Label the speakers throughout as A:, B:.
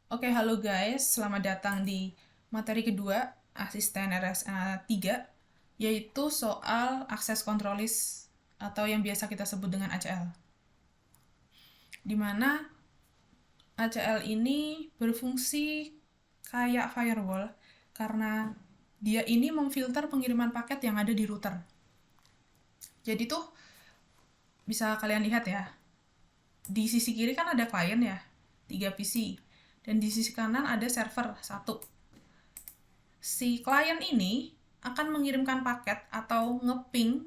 A: Oke, halo guys. Selamat datang di materi kedua asisten RSA 3, yaitu soal akses control list atau yang biasa kita sebut dengan ACL. Di mana ACL ini berfungsi kayak firewall karena dia ini memfilter pengiriman paket yang ada di router. Jadi tuh bisa kalian lihat ya, di sisi kiri kan ada klien ya, 3 PC. Dan di sisi kanan ada server 1. Si klien ini akan mengirimkan paket atau ngeping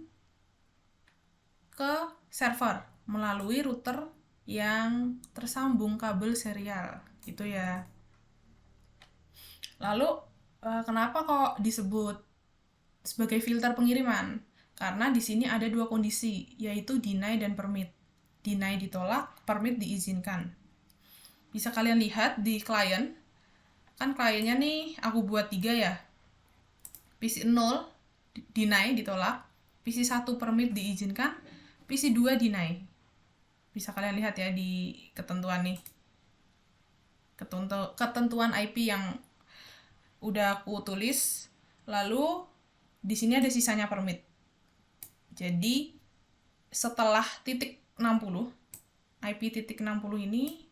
A: ke server melalui router yang tersambung kabel serial gitu ya. Lalu kenapa kok disebut sebagai filter pengiriman? Karena di sini ada dua kondisi, yaitu deny dan permit. Deny ditolak, permit diizinkan. Bisa kalian lihat di klien, kan kliennya nih aku buat 3 ya. PC 0 deny ditolak, PC 1 permit diizinkan, PC 2 deny. Bisa kalian lihat ya di ketentuan nih. Ketentuan IP yang udah aku tulis. Lalu di sini ada sisanya permit. Jadi setelah titik 60, IP titik 60 ini,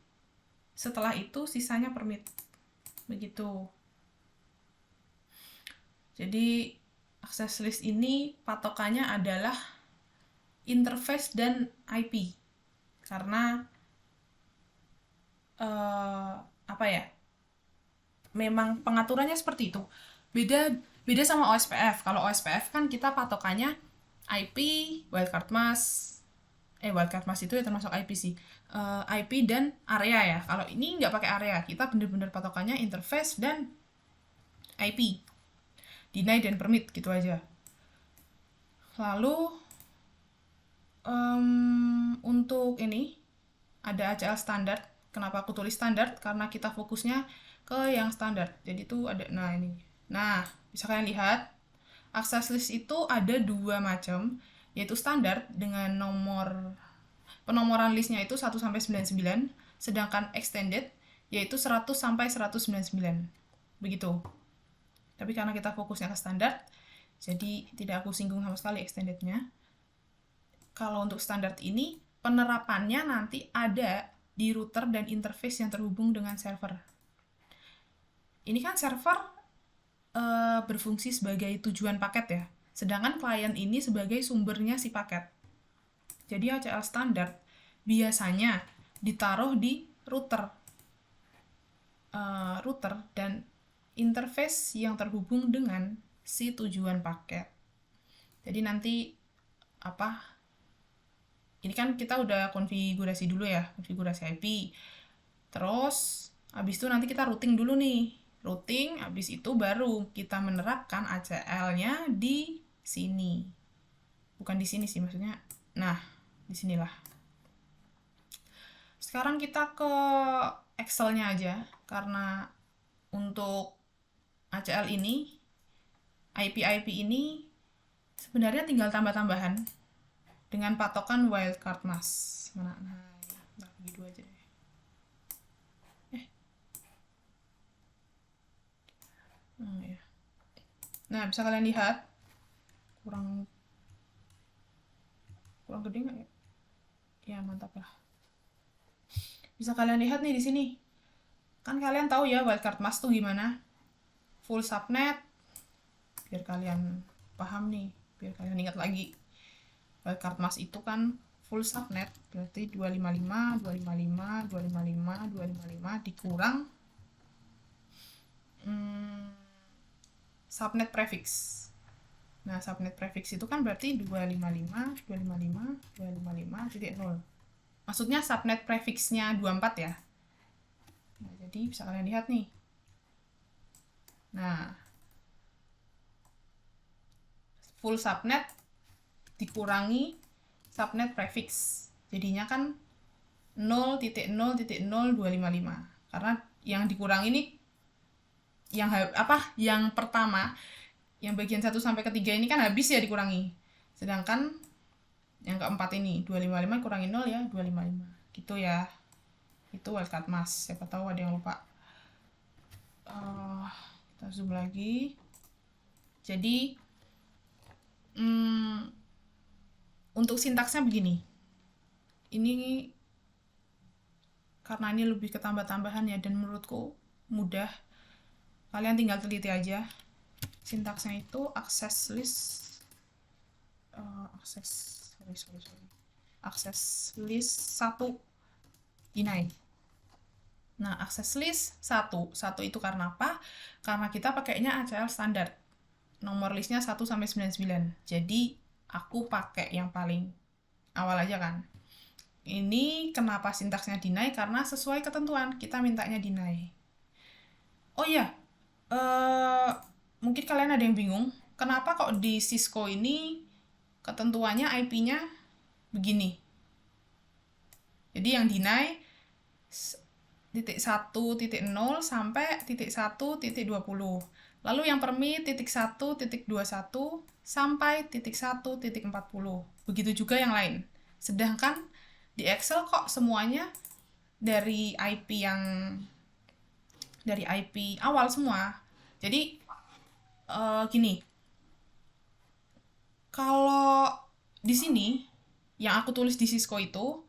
A: setelah itu sisanya permit. Begitu. Jadi akses list ini patokannya adalah interface dan IP. Karena apa ya? Memang pengaturannya seperti itu. Beda sama OSPF. Kalau OSPF kan kita patokannya IP, wildcard mask. Wildcard mask itu ya termasuk IP sih. IP dan area ya. Kalau ini nggak pakai area, kita bener-bener patokannya interface dan IP. Deny dan permit gitu aja. Lalu untuk ini ada ACL standar. Kenapa aku tulis standar? Karena kita fokusnya ke yang standar. Jadi itu ada, nah ini. Nah, bisa kalian lihat, akses list itu ada 2 macam, yaitu standar dengan nomor penomoran listnya itu 1 sampai 99, sedangkan extended yaitu 100 sampai 199. Begitu. Tapi karena kita fokusnya ke standar, jadi tidak aku singgung sama sekali extendednya. Kalau untuk standar ini, penerapannya nanti ada di router dan interface yang terhubung dengan server. Ini kan server berfungsi sebagai tujuan paket ya, sedangkan klien ini sebagai sumbernya si paket. Jadi ACL standar biasanya ditaruh di router dan interface yang terhubung dengan si tujuan paket. Jadi nanti ini kan kita udah konfigurasi dulu ya, konfigurasi IP. Terus habis itu nanti kita routing dulu nih. Routing, habis itu baru kita menerapkan ACL-nya di sini. Bukan di sini sih maksudnya. Nah, di sinilah. Sekarang kita ke Excel-nya aja, karena untuk ACL ini, IP ini sebenarnya tinggal tambah-tambahan dengan patokan wildcard mask. Mana? Nah, bagi 2 aja deh. Ya. Nah, bisa kalian lihat kurang gede nggak ya? Ya, mantap lah. Bisa kalian lihat nih di sini. Kan kalian tahu ya wildcard mask tuh gimana? Full subnet. Biar kalian paham nih, biar kalian ingat lagi. Wildcard mask itu kan full subnet, berarti 255, 255, 255, 255 dikurang subnet prefix. Nah, subnet prefix itu kan berarti 255, 255, 255.0. Maksudnya subnet prefixnya 24 ya. Nah, jadi bisa kalian lihat nih. Nah, full subnet dikurangi subnet prefix. Jadinya kan 0.0.0255. Karena yang dikurangi ini yang pertama, yang bagian 1 sampai ke 3 ini kan habis ya dikurangi. Sedangkan yang keempat ini 255 kurangi 0 ya 255. Gitu ya. Itu wildcard mask. Siapa tahu ada yang lupa. Kita zoom lagi. Jadi untuk sintaksnya begini. Ini karena ini lebih ke tambah-tambahan ya, dan menurutku mudah. Kalian tinggal teliti aja. Sintaksnya itu access list access list 1 deny. Nah, access list 1 itu karena apa? Karena kita pakainya ACL standar. Nomor listnya 1 sampai 99. Jadi aku pakai yang paling awal aja kan. Ini kenapa sintaksnya deny? Karena sesuai ketentuan kita mintanya deny. Oh iya, mungkin kalian ada yang bingung, kenapa kok di Cisco ini ketentuannya IP-nya begini. Jadi yang deny 1.0 sampai 1.20. Lalu yang permit 1.21 sampai 1.40. Begitu juga yang lain. Sedangkan di Excel kok semuanya dari IP awal semua. Jadi gini, kalau di sini yang aku tulis di Cisco itu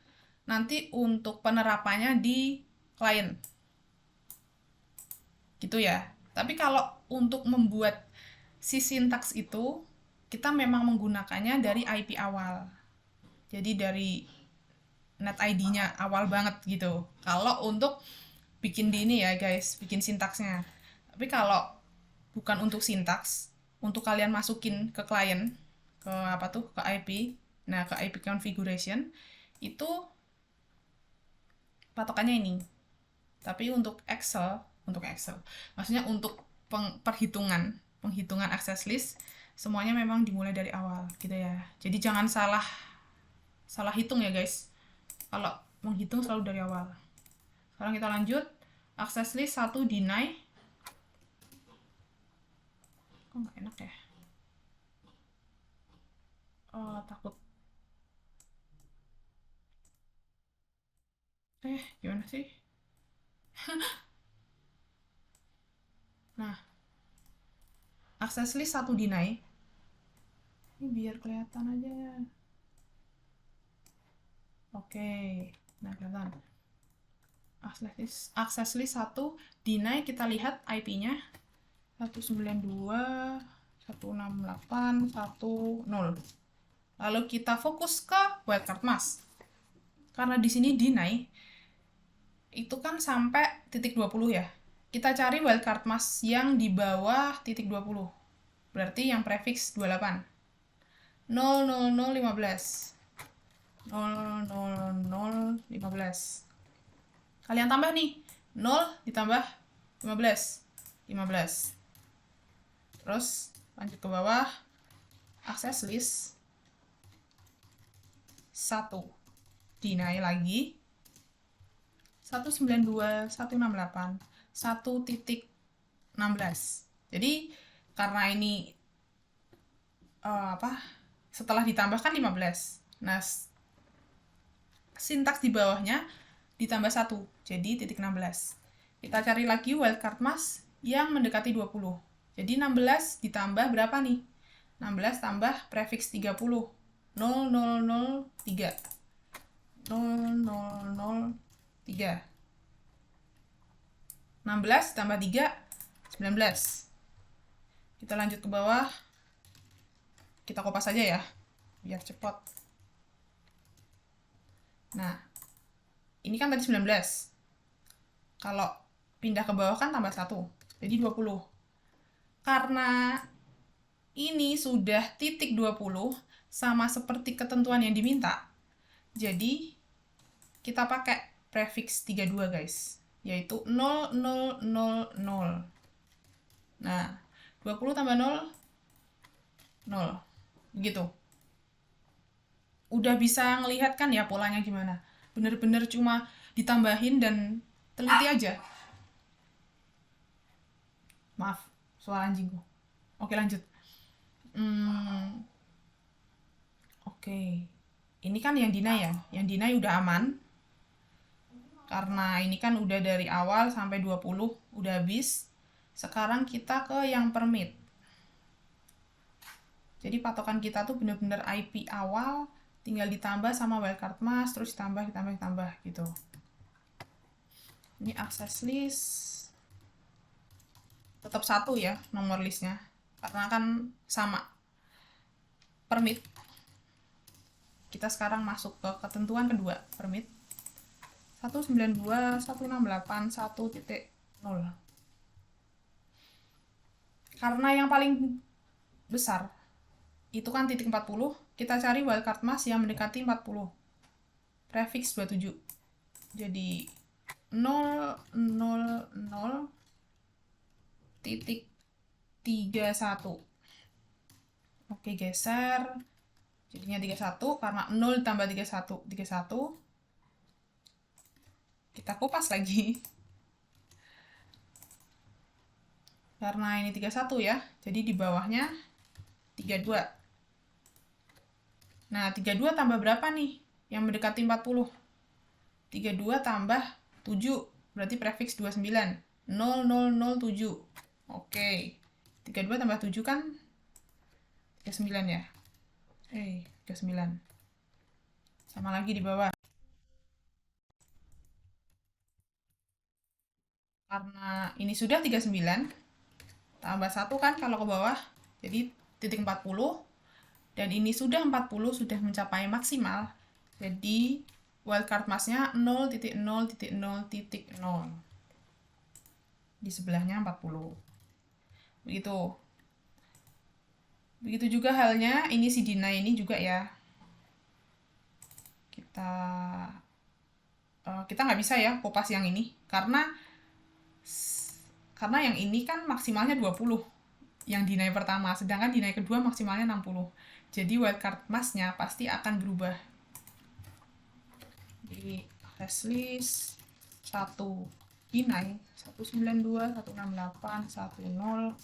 A: nanti untuk penerapannya di klien, gitu ya. Tapi kalau untuk membuat si sintaks itu kita memang menggunakannya dari IP awal. Jadi dari net ID-nya awal banget gitu. Kalau untuk bikin di ini ya guys, bikin sintaksnya. Tapi kalau bukan untuk sintaks, untuk kalian masukin ke klien, ke IP, nah ke IP configuration, itu patokannya ini. Tapi untuk Excel, maksudnya untuk penghitungan access list, semuanya memang dimulai dari awal gitu ya. Jadi jangan salah hitung ya guys. Kalau menghitung selalu dari awal. Sekarang kita lanjut. Access list 1 deny. Kok nggak enak ya? Takut. Gimana sih? Nah, access list 1 deny. Ini biar kelihatan aja ya. Oke, nah kelihatan. Access list 1 deny, kita lihat IP-nya 192.168.1.0. Lalu kita fokus ke wildcard mask. Karena di sini deny itu kan sampai titik 20 ya. Kita cari wildcard mask yang di bawah titik 20. Berarti yang prefix 28. 00015. 00015. Kalian tambah nih. 0 ditambah 15. 15. Terus lanjut ke bawah. Access list 1. Deny lagi. 192.168. 1.16. Jadi karena ini setelah ditambahkan 15. Nah, sintaks di bawahnya ditambah 1, jadi titik 16. Kita cari lagi wildcard mask yang mendekati 20. Jadi 16 ditambah berapa nih? 16 tambah prefix 30. 0003. 0003. 16 tambah 3, 19. Kita lanjut ke bawah. Kita kopas aja ya, biar cepat. Nah, ini kan tadi 19. Kalau pindah ke bawah kan tambah 1. Jadi 20. Karena ini sudah titik 20, sama seperti ketentuan yang diminta. Jadi, kita pakai prefix 32 guys. Yaitu 0000. Nah, 20 tambah 0, 0. Begitu. Udah bisa ngelihat kan ya polanya gimana. Bener-bener cuma ditambahin dan teliti aja. Maaf, suara anjingku. Oke, lanjut. Oke. Ini kan yang deny ya. Yang deny udah aman. Karena ini kan udah dari awal sampai 20 udah habis. Sekarang kita ke yang permit. Jadi patokan kita tuh bener-bener IP awal, tinggal ditambah sama wildcard mask, terus ditambah gitu. Ini access list, tetap 1 ya nomor listnya, karena kan sama permit. Kita sekarang masuk ke ketentuan kedua, permit 192.168.1.0. Karena yang paling besar itu kan titik 40, kita cari wildcard mask yang mendekati 40. Prefix 27. Jadi 000 titik 31. Oke, geser. Jadinya 31 karena 0 tambah 31, 31. Kita kupas lagi. Karena ini 31 ya, jadi di bawahnya 32. Nah, 32 tambah berapa nih? Yang mendekati 40. 32 tambah 7, berarti prefix 29. 0007. Oke. 32 tambah 7 kan 39 ya? 39. Sama lagi di bawah. Karena ini sudah 39, tambah 1 kan kalau ke bawah, jadi titik 40. Dan ini sudah 40, sudah mencapai maksimal. Jadi wildcard masknya 0.0.0.0. Di sebelahnya 40. Begitu. Begitu juga halnya ini si deny ini juga ya. Kita nggak bisa ya kopas yang ini karena yang ini kan maksimalnya 20 yang deny pertama, sedangkan deny kedua maksimalnya 60. Jadi wildcard masknya pasti akan berubah. Di access list 1 deny 192.168.1.0.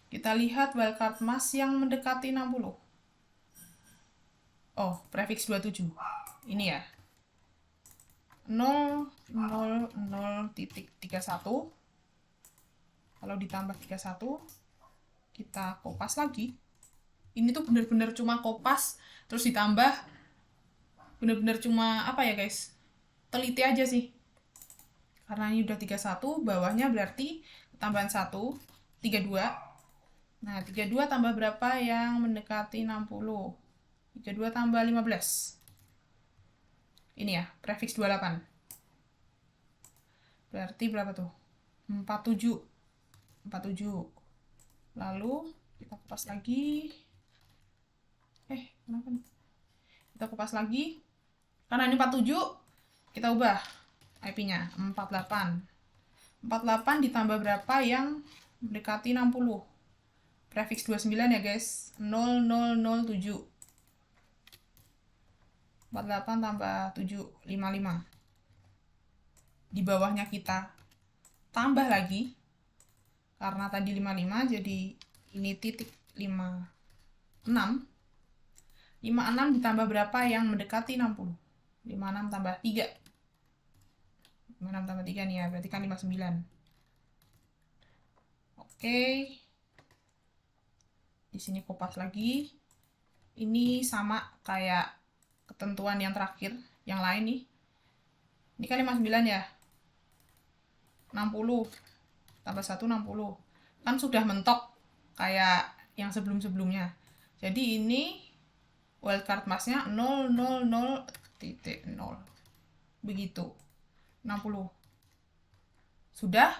A: Kita lihat wildcard mask yang mendekati 60. Oh, prefix 27. Ini ya. 000.31. Kalau ditambah 31, kita kopas lagi. Ini tuh bener-bener cuma kopas, terus ditambah. Bener-bener cuma apa ya guys? Teliti aja sih. Karena ini udah 31, bawahnya berarti tambahan 1, 32. Nah, 32 tambah berapa yang mendekati 60? 32 tambah 15. Ini ya, prefix 28. Berarti berapa tuh? 47. 47. Lalu kita kupas lagi. Kenapa nih? Kita kupas lagi. Karena ini 47, kita ubah IP-nya 48. 48 ditambah berapa yang mendekati 60? Prefix 29 ya guys. 0007. 48 tambah 7, 55. Di bawahnya kita tambah lagi. Karena tadi 55, jadi ini titik 56. 56 ditambah berapa yang mendekati 60? 56 tambah 3. 56 tambah 3 nih ya, berarti kan 59. Oke. Di sini kopas lagi. Ini sama kayak ketentuan yang terakhir, yang lain nih. Ini kan 59 ya. 60 tambah 1, 60. Kan sudah mentok kayak yang sebelum-sebelumnya. Jadi ini wildcard masknya 000.0. Begitu. 60. Sudah,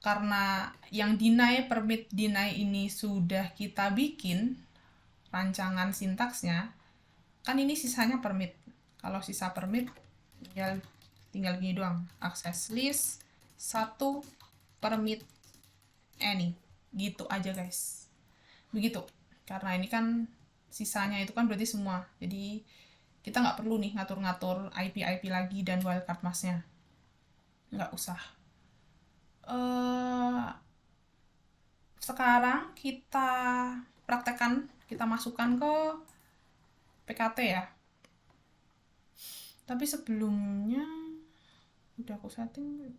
A: karena yang deny, permit deny ini sudah kita bikin rancangan sintaksnya, kan ini sisanya permit. Kalau sisa permit tinggal gini doang, access list 1 permit any, gitu aja guys. Begitu, karena ini kan sisanya itu kan berarti semua, jadi kita nggak perlu nih ngatur-ngatur IP lagi dan wildcard masknya, nggak usah. Sekarang kita praktekkan, kita masukkan ke PKT ya. Tapi sebelumnya udah aku setting.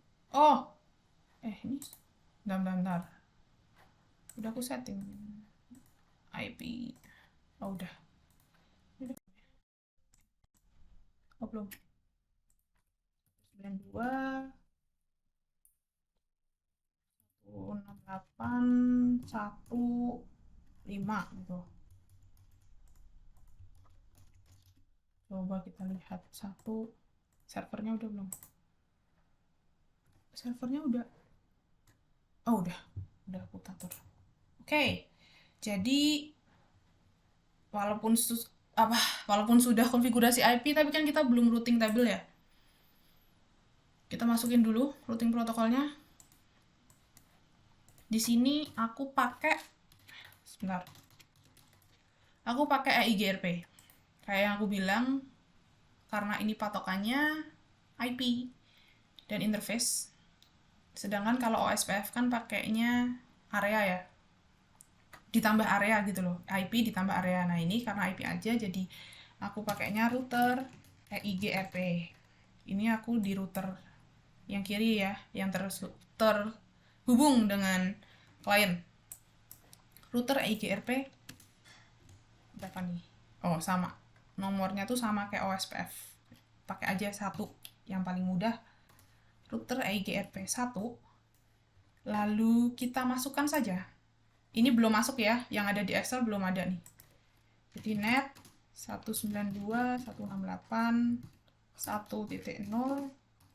A: Ini Bentar. Udah aku setting IP. Oh udah. Oh belum. 92 168 15 gitu. Coba kita lihat satu. Servernya udah belum? Servernya udah. Oh udah aku atur. Oke. Jadi walaupun walaupun sudah konfigurasi IP tapi kan kita belum routing table ya. Kita masukin dulu routing protokolnya. Di sini aku pakai sebentar. Aku pakai EIGRP. Kayak yang aku bilang, karena ini patokannya IP dan interface. Sedangkan kalau OSPF kan pakainya area ya. Ditambah area gitu loh. IP ditambah area. Nah, ini karena IP aja jadi aku pakainya router EIGRP. Ini aku di router yang kiri ya, yang terhubung dengan klien. Router EIGRP berapa nih? Oh, sama. Nomornya tuh sama kayak OSPF. Pakai aja satu yang paling mudah. Router EIGRP 1. Lalu kita masukkan saja. Ini belum masuk ya, yang ada di Excel belum ada nih. Jadi net 192.168.1.0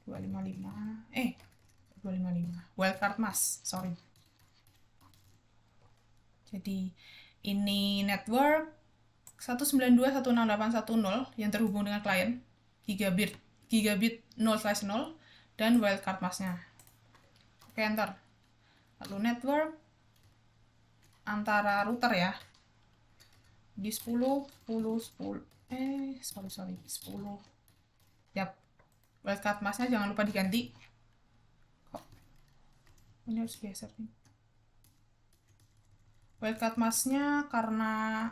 A: 255 wildcard mask, sorry. Jadi ini network 192.168.1.0 yang terhubung dengan klien gigabit 0/0 dan wildcard masknya. Oke, enter. Lalu network antara router ya di 10 Yap. Wildcard masknya jangan lupa diganti. Kok ini harus geser nih. Wildcard masknya karena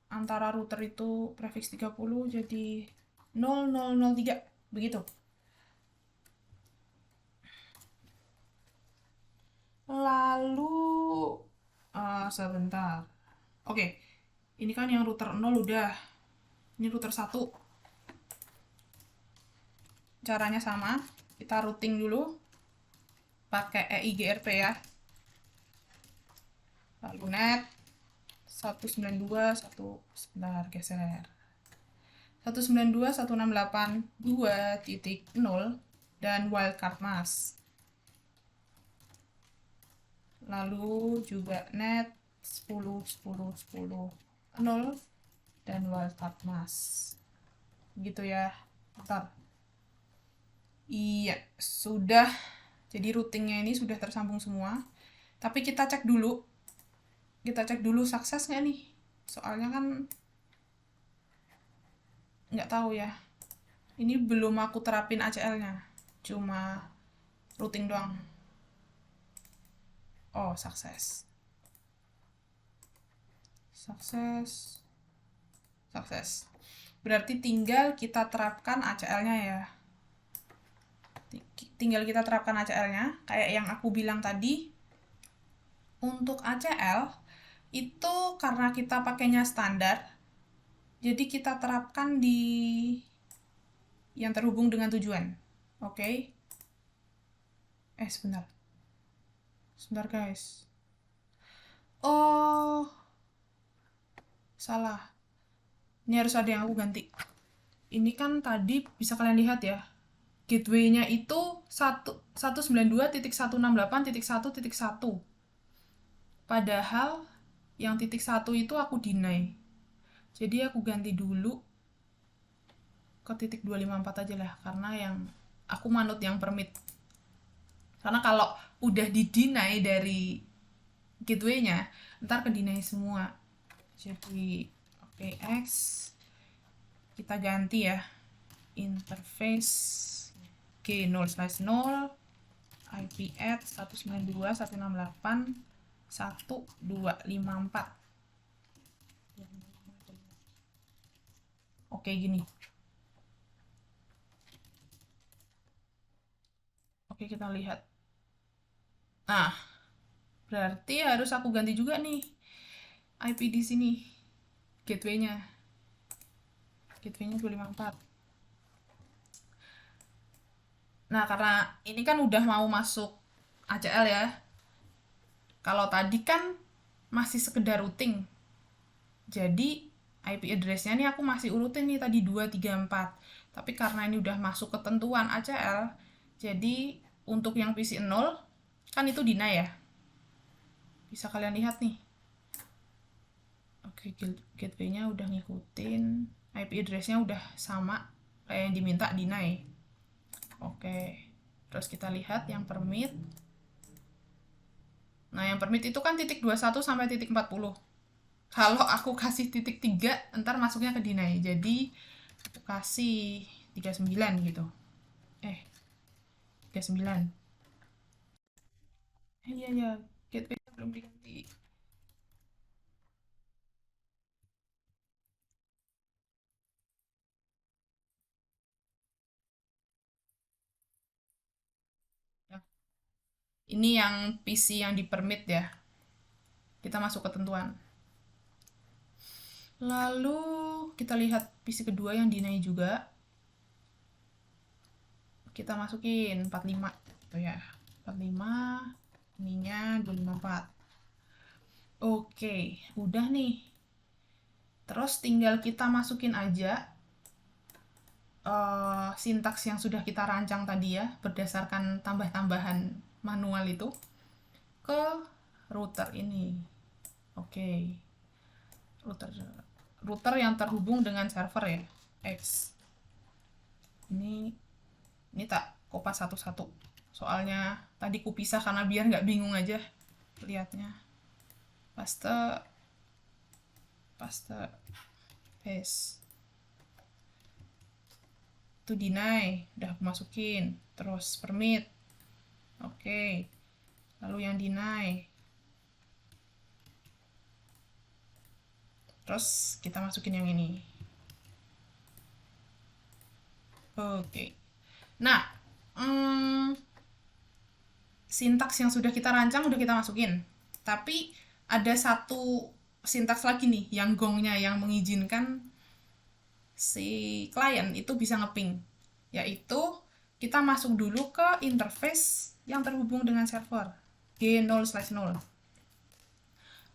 A: antara router itu prefix 30 jadi 0003 begitu. Lalu sebentar. Oke. Ini kan yang router 0 udah. Ini router 1. Caranya sama. Kita routing dulu pakai EIGRP ya. Lalu net 192.1 sebentar geser. 192.168.2.0 dan wildcard mask. Lalu juga net 10.10.10.0 dan wildcard mask. Gitu ya. Bentar. Iya, sudah. Jadi routingnya ini sudah tersambung semua. Tapi kita cek dulu. Kita cek dulu sukses nggak nih? Soalnya kan nggak tahu ya. Ini belum aku terapin ACL-nya. Cuma routing doang. Oh, sukses. Sukses. Berarti tinggal kita terapkan ACL-nya ya. Tinggal kita terapkan ACL-nya. Kayak yang aku bilang tadi. Untuk ACL, itu karena kita pakainya standar. Jadi kita terapkan di yang terhubung dengan tujuan. Oke. Sebentar. Sebentar guys. Oh. Salah. Ini harus ada yang aku ganti. Ini kan tadi bisa kalian lihat ya. Gateway-nya itu 192.168.1.1. Padahal yang titik 1 itu aku deny. Jadi aku ganti dulu ke titik 254 aja lah. Karena yang aku manut yang permit. Karena kalau udah di-deny dari gateway-nya, ntar ke-deny semua. Jadi OKX kita ganti ya. Interface G0/0 IP at 192.168.1.254. Oke, gini. Oke, kita lihat. Nah, Berarti harus aku ganti juga nih IP di sini. Gateway-nya. Gateway-nya 254. Nah, karena ini kan udah mau masuk ACL ya. Kalau tadi kan masih sekedar routing. Jadi IP address-nya nih aku masih urutin nih tadi 234. Tapi karena ini udah masuk ketentuan ACL, jadi untuk yang PC 0 kan itu deny ya. Bisa kalian lihat nih. Oke, gateway-nya udah ngikutin, IP address-nya udah sama kayak yang diminta deny. Oke. Terus kita lihat yang permit. Nah, yang permit itu kan titik 21 sampai titik 40. Kalau aku kasih titik 3, ntar masuknya ke deny. Jadi, aku kasih 39 gitu. 39. Iya, ya. Gateway belum diganti. Nah, ini yang PC yang di permit ya. Kita masuk ketentuan. Lalu kita lihat PC kedua yang deny juga. Kita masukin 45 gitu ya. 45, ininya 254. Oke, udah nih. Terus tinggal kita masukin aja sintaks yang sudah kita rancang tadi ya, berdasarkan tambah-tambahan manual itu ke router ini. Oke. Router yang terhubung dengan server ya, X. Ini tak kopas satu-satu. Soalnya tadi kupisah karena biar nggak bingung aja lihatnya. Paste, paste, paste. Itu deny, udah aku masukin. Terus permit. Oke. Lalu yang deny. Terus kita masukin yang ini. Oke. Nah, sintaks yang sudah kita rancang udah kita masukin. Tapi ada satu sintaks lagi nih yang gongnya yang mengizinkan si klien itu bisa ngeping, yaitu kita masuk dulu ke interface yang terhubung dengan server G0/0.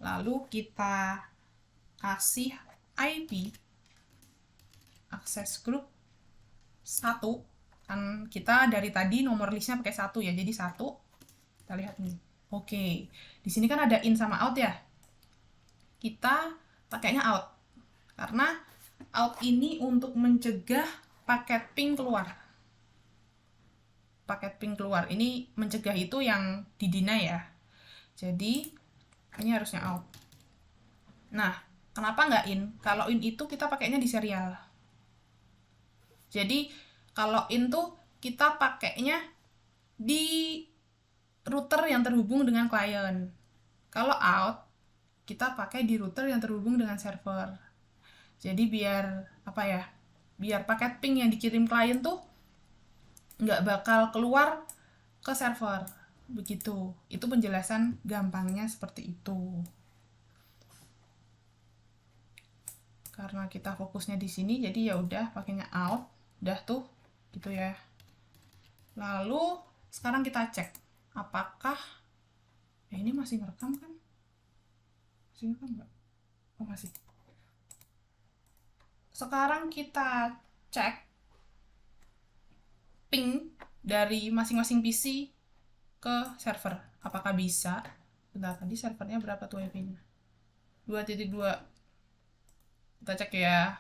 A: Lalu kita kasih IP access group 1. Kan kita dari tadi nomor listnya pakai 1 ya, jadi 1. Kita lihat nih. Oke, di sini kan ada in sama out ya. Kita pakainya out karena out ini untuk mencegah paket ping keluar. Paket ping keluar ini mencegah itu yang di deny ya. Jadi ini harusnya out. Nah, kenapa nggak in? Kalau in itu kita pakainya di serial. Jadi kalau in tuh kita pakainya di router yang terhubung dengan klien. Kalau out, kita pakai di router yang terhubung dengan server. Jadi biar apa ya? Biar paket ping yang dikirim klien tuh nggak bakal keluar ke server. Begitu. Itu penjelasan gampangnya seperti itu. Karena kita fokusnya di sini, jadi ya udah pakainya out. Udah tuh, gitu ya. Lalu sekarang kita cek apakah ini masih ngerekam kan? Masih ngerekam nggak? Oh masih. Sekarang kita cek ping dari masing-masing PC ke server. Apakah bisa? Bentar, tadi servernya berapa tuh IP-nya? 2.2. Kita cek ya.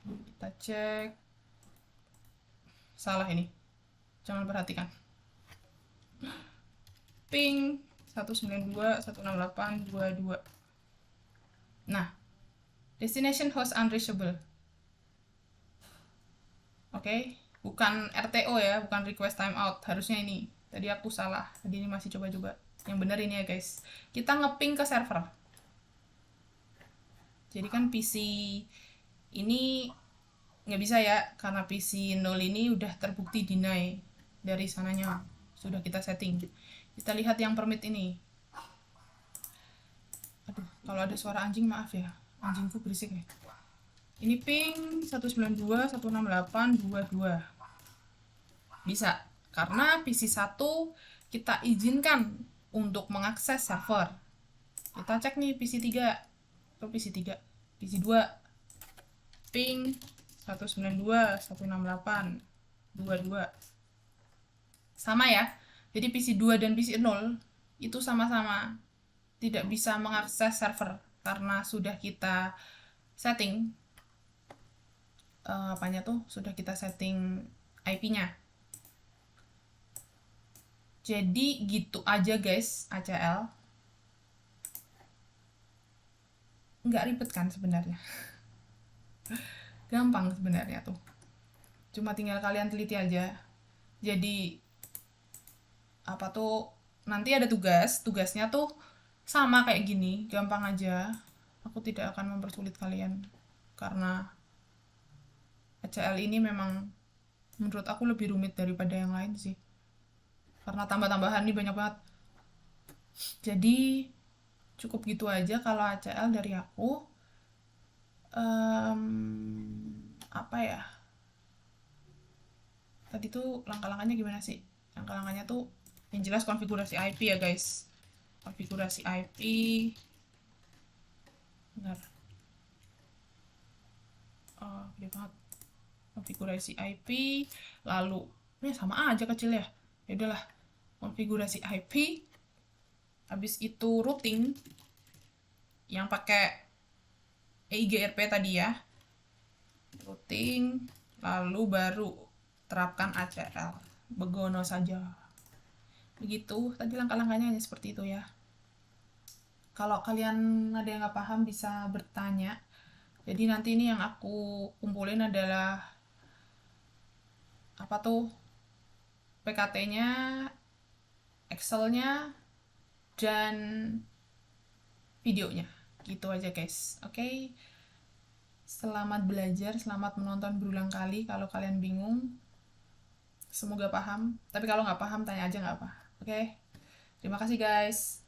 A: Kita cek. Salah ini. Jangan perhatikan. Ping 192.168.22. Nah, destination host unreachable. Oke, bukan RTO ya, bukan request timeout. Harusnya ini. Tadi aku salah. Tadi ini masih coba-coba. Yang benar ini ya guys. Kita ngeping ke server. Jadi kan PC ini nggak bisa ya, karena PC 0 ini udah terbukti deny dari sananya. sudah kita setting. Kita lihat yang permit ini. Aduh, kalau ada suara anjing maaf ya, anjingku berisik ya. Ini ping 192.168.22. Bisa, karena PC 1 kita izinkan untuk mengakses server. Kita cek nih PC 3 atau PC 2 ping 192.168.22. Sama ya. Jadi PC 2 dan PC 0 itu sama-sama tidak bisa mengakses server karena sudah kita setting sudah kita setting IP-nya. Jadi gitu aja guys, ACL. Nggak ribet kan sebenarnya. Gampang sebenarnya tuh. Cuma tinggal kalian teliti aja. Jadi nanti ada tugasnya tuh sama kayak gini, gampang aja. Aku tidak akan mempersulit kalian karena ACL ini memang menurut aku lebih rumit daripada yang lain sih, karena tambah-tambahan ini banyak banget. Jadi cukup gitu aja kalau ACL dari aku. Tadi tuh langkah-langkahnya gimana sih? Langkah-langkahnya tuh yang jelas konfigurasi IP ya guys. Konfigurasi IP. Bentar. Gede banget. Konfigurasi IP, lalu ini sama aja kecil ya. Ya udahlah. Konfigurasi IP. Habis itu routing yang pakai EIGRP tadi ya. Routing, lalu baru terapkan ACL. Begono saja. Begitu, tadi langkah-langkahnya hanya seperti itu ya. Kalau kalian ada yang nggak paham bisa bertanya. Jadi nanti ini yang aku kumpulin adalah PKT-nya, Excel-nya, dan videonya. Gitu aja guys. Oke. Selamat belajar, selamat menonton berulang kali. Kalau kalian bingung, semoga paham. Tapi kalau nggak paham, tanya aja nggak apa. Oke. Terima kasih guys.